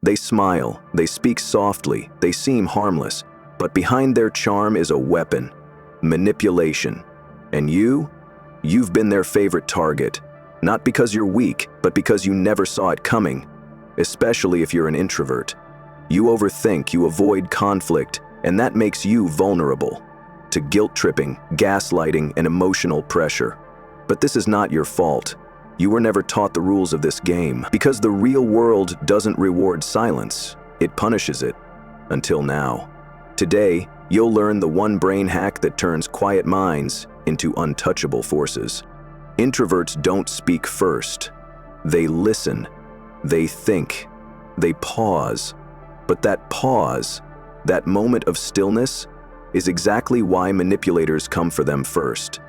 They smile, they speak softly, they seem harmless, but behind their charm is a weapon: manipulation. And you've been their favorite target, not because you're weak, but because you never saw it coming, especially if you're an introvert. You overthink, you avoid conflict, and that makes you vulnerable to guilt-tripping, gaslighting, and emotional pressure. But this is not your fault. You were never taught the rules of this game, because the real world doesn't reward silence, it punishes it. Until now. Today, you'll learn the one brain hack that turns quiet minds into untouchable forces. Introverts don't speak first. They listen. They think. They pause. But that pause, that moment of stillness, is exactly why manipulators come for them first.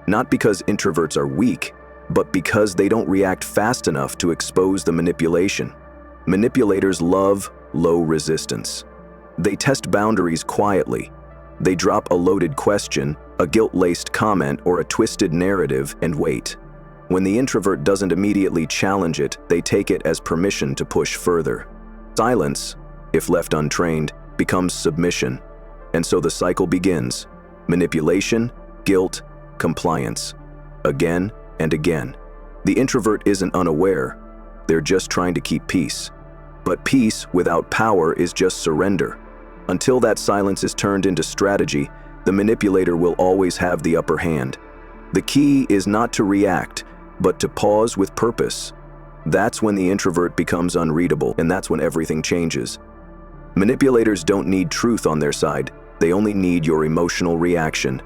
Not because introverts are weak, but because they don't react fast enough to expose the manipulation. Manipulators love low resistance. They test boundaries quietly. They drop a loaded question, a guilt-laced comment, or a twisted narrative and wait. When the introvert doesn't immediately challenge it, they take it as permission to push further. Silence, if left untrained, becomes submission. And so the cycle begins: manipulation, guilt, compliance. Again and again. The introvert isn't unaware. They're just trying to keep peace. But peace without power is just surrender. Until that silence is turned into strategy, the manipulator will always have the upper hand. The key is not to react, but to pause with purpose. That's when the introvert becomes unreadable, and that's when everything changes. Manipulators don't need truth on their side. They only need your emotional reaction.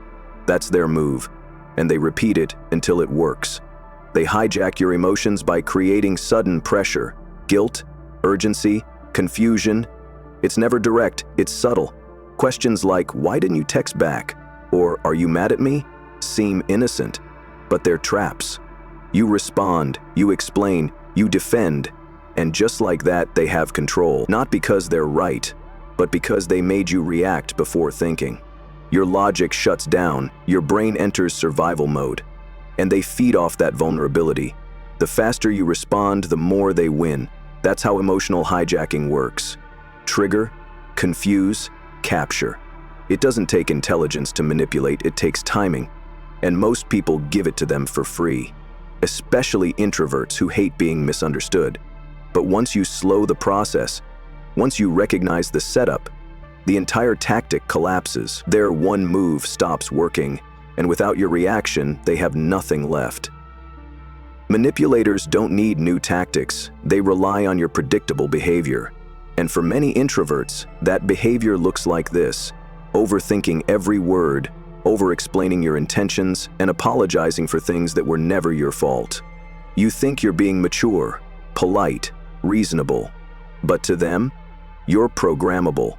That's their move, and they repeat it until it works. They hijack your emotions by creating sudden pressure, guilt, urgency, confusion. It's never direct, it's subtle. Questions like, "Why didn't you text back?" or "Are you mad at me?" seem innocent, but they're traps. You respond, you explain, you defend, and just like that, they have control. Not because they're right, but because they made you react before thinking. Your logic shuts down, your brain enters survival mode, and they feed off that vulnerability. The faster you respond, the more they win. That's how emotional hijacking works. Trigger, confuse, capture. It doesn't take intelligence to manipulate, it takes timing. And most people give it to them for free, especially introverts who hate being misunderstood. But once you slow the process, once you recognize the setup, the entire tactic collapses. Their one move stops working, and without your reaction, they have nothing left. Manipulators don't need new tactics, they rely on your predictable behavior. And for many introverts, that behavior looks like this: overthinking every word, over-explaining your intentions, and apologizing for things that were never your fault. You think you're being mature, polite, reasonable, but to them, you're programmable.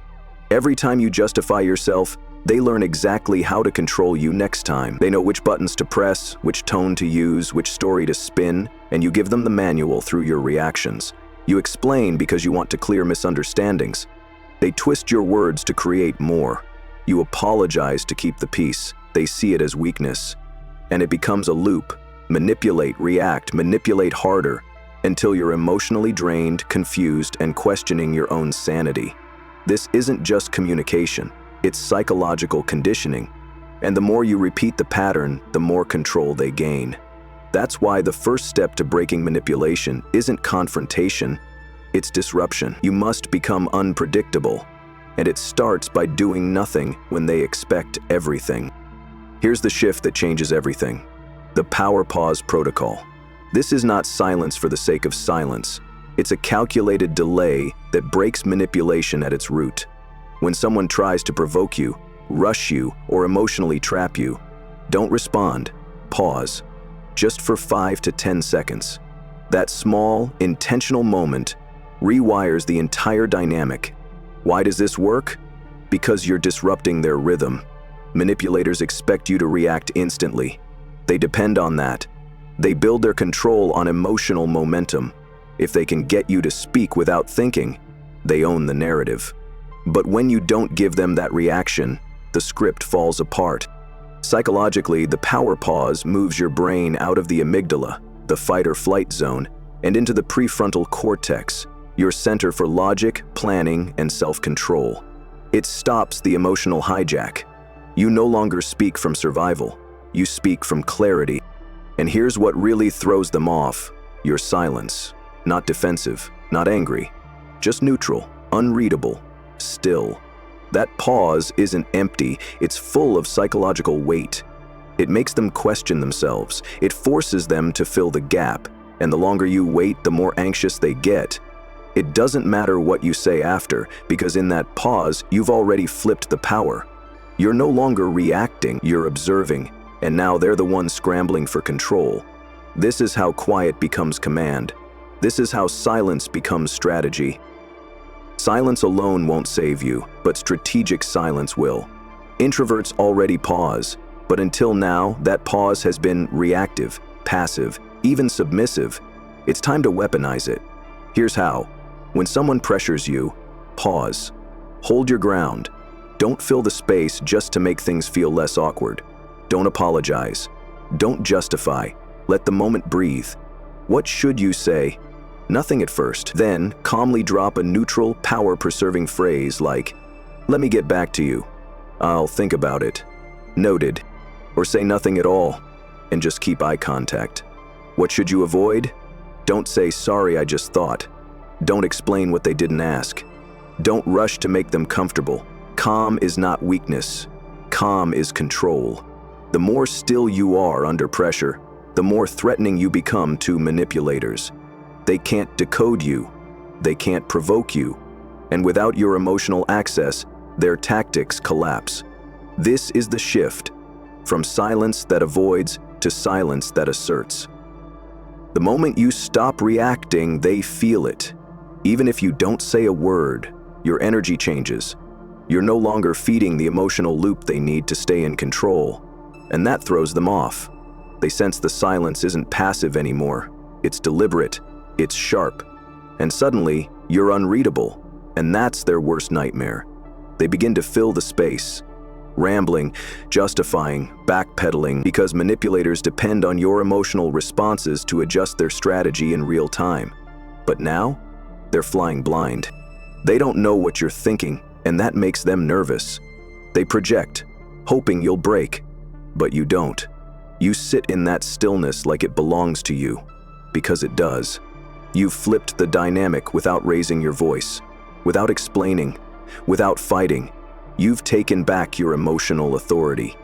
Every time you justify yourself, they learn exactly how to control you next time. They know which buttons to press, which tone to use, which story to spin, and you give them the manual through your reactions. You explain because you want to clear misunderstandings. They twist your words to create more. You apologize to keep the peace. They see it as weakness. And it becomes a loop. Manipulate, react, manipulate harder, until you're emotionally drained, confused, and questioning your own sanity. This isn't just communication, it's psychological conditioning. And the more you repeat the pattern, the more control they gain. That's why the first step to breaking manipulation isn't confrontation, it's disruption. You must become unpredictable, and it starts by doing nothing when they expect everything. Here's the shift that changes everything: the power pause protocol. This is not silence for the sake of silence. It's a calculated delay that breaks manipulation at its root. When someone tries to provoke you, rush you, or emotionally trap you, don't respond. Pause. Just for 5 to 10 seconds. That small, intentional moment rewires the entire dynamic. Why does this work? Because you're disrupting their rhythm. Manipulators expect you to react instantly. They depend on that. They build their control on emotional momentum. If they can get you to speak without thinking, they own the narrative. But when you don't give them that reaction, the script falls apart. Psychologically, the power pause moves your brain out of the amygdala, the fight or flight zone, and into the prefrontal cortex, your center for logic, planning, and self-control. It stops the emotional hijack. You no longer speak from survival. You speak from clarity. And here's what really throws them off: your silence. Not defensive, not angry, just neutral, unreadable, still. That pause isn't empty, it's full of psychological weight. It makes them question themselves. It forces them to fill the gap. And the longer you wait, the more anxious they get. It doesn't matter what you say after, because in that pause, you've already flipped the power. You're no longer reacting, you're observing, and now they're the ones scrambling for control. This is how quiet becomes command. This is how silence becomes strategy. Silence alone won't save you, but strategic silence will. Introverts already pause, but until now, that pause has been reactive, passive, even submissive. It's time to weaponize it. Here's how. When someone pressures you, pause. Hold your ground. Don't fill the space just to make things feel less awkward. Don't apologize. Don't justify. Let the moment breathe. What should you say? Nothing at first. Then, calmly drop a neutral, power-preserving phrase like, "Let me get back to you. I'll think about it. Noted." Or say nothing at all, and just keep eye contact. What should you avoid? Don't say, "Sorry, I just thought." Don't explain what they didn't ask. Don't rush to make them comfortable. Calm is not weakness. Calm is control. The more still you are under pressure, the more threatening you become to manipulators. They can't decode you. They can't provoke you. And without your emotional access, their tactics collapse. This is the shift, from silence that avoids to silence that asserts. The moment you stop reacting, they feel it. Even if you don't say a word, your energy changes. You're no longer feeding the emotional loop they need to stay in control, and that throws them off. They sense the silence isn't passive anymore. It's deliberate, it's sharp, and suddenly you're unreadable, and that's their worst nightmare. They begin to fill the space, rambling, justifying, backpedaling, because manipulators depend on your emotional responses to adjust their strategy in real time. But now, they're flying blind. They don't know what you're thinking, and that makes them nervous. They project, hoping you'll break, but you don't. You sit in that stillness like it belongs to you, because it does. You've flipped the dynamic without raising your voice, without explaining, without fighting. You've taken back your emotional authority,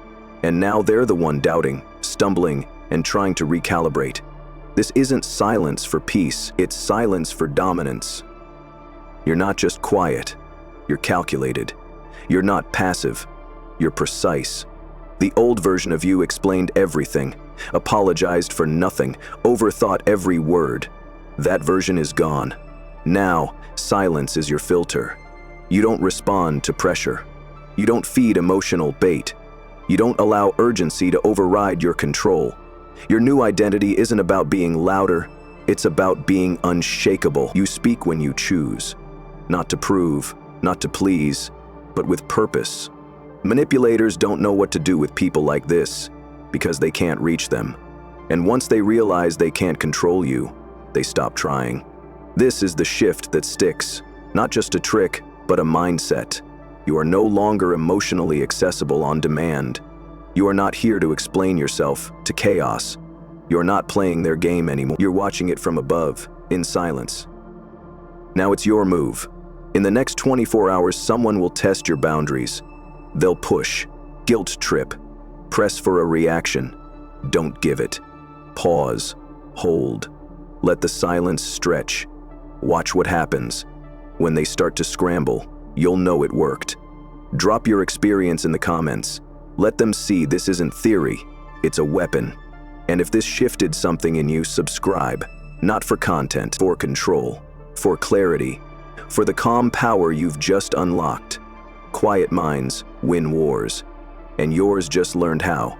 and now they're the one doubting, stumbling, and trying to recalibrate. This isn't silence for peace, it's silence for dominance. You're not just quiet, you're calculated. You're not passive, you're precise. The old version of you explained everything, apologized for nothing, overthought every word. That version is gone. Now, silence is your filter. You don't respond to pressure. You don't feed emotional bait. You don't allow urgency to override your control. Your new identity isn't about being louder, it's about being unshakable. You speak when you choose. Not to prove, not to please, but with purpose. Manipulators don't know what to do with people like this, because they can't reach them. And once they realize they can't control you, they stop trying. This is the shift that sticks. Not just a trick, but a mindset. You are no longer emotionally accessible on demand. You are not here to explain yourself to chaos. You're not playing their game anymore. You're watching it from above, in silence. Now it's your move. In the next 24 hours, someone will test your boundaries. They'll push, guilt trip, press for a reaction. Don't give it. Pause, hold. Let the silence stretch. Watch what happens. When they start to scramble, you'll know it worked. Drop your experience in the comments. Let them see this isn't theory, it's a weapon. And if this shifted something in you, subscribe. Not for content, for control, for clarity, for the calm power you've just unlocked. Quiet minds win wars, and yours just learned how.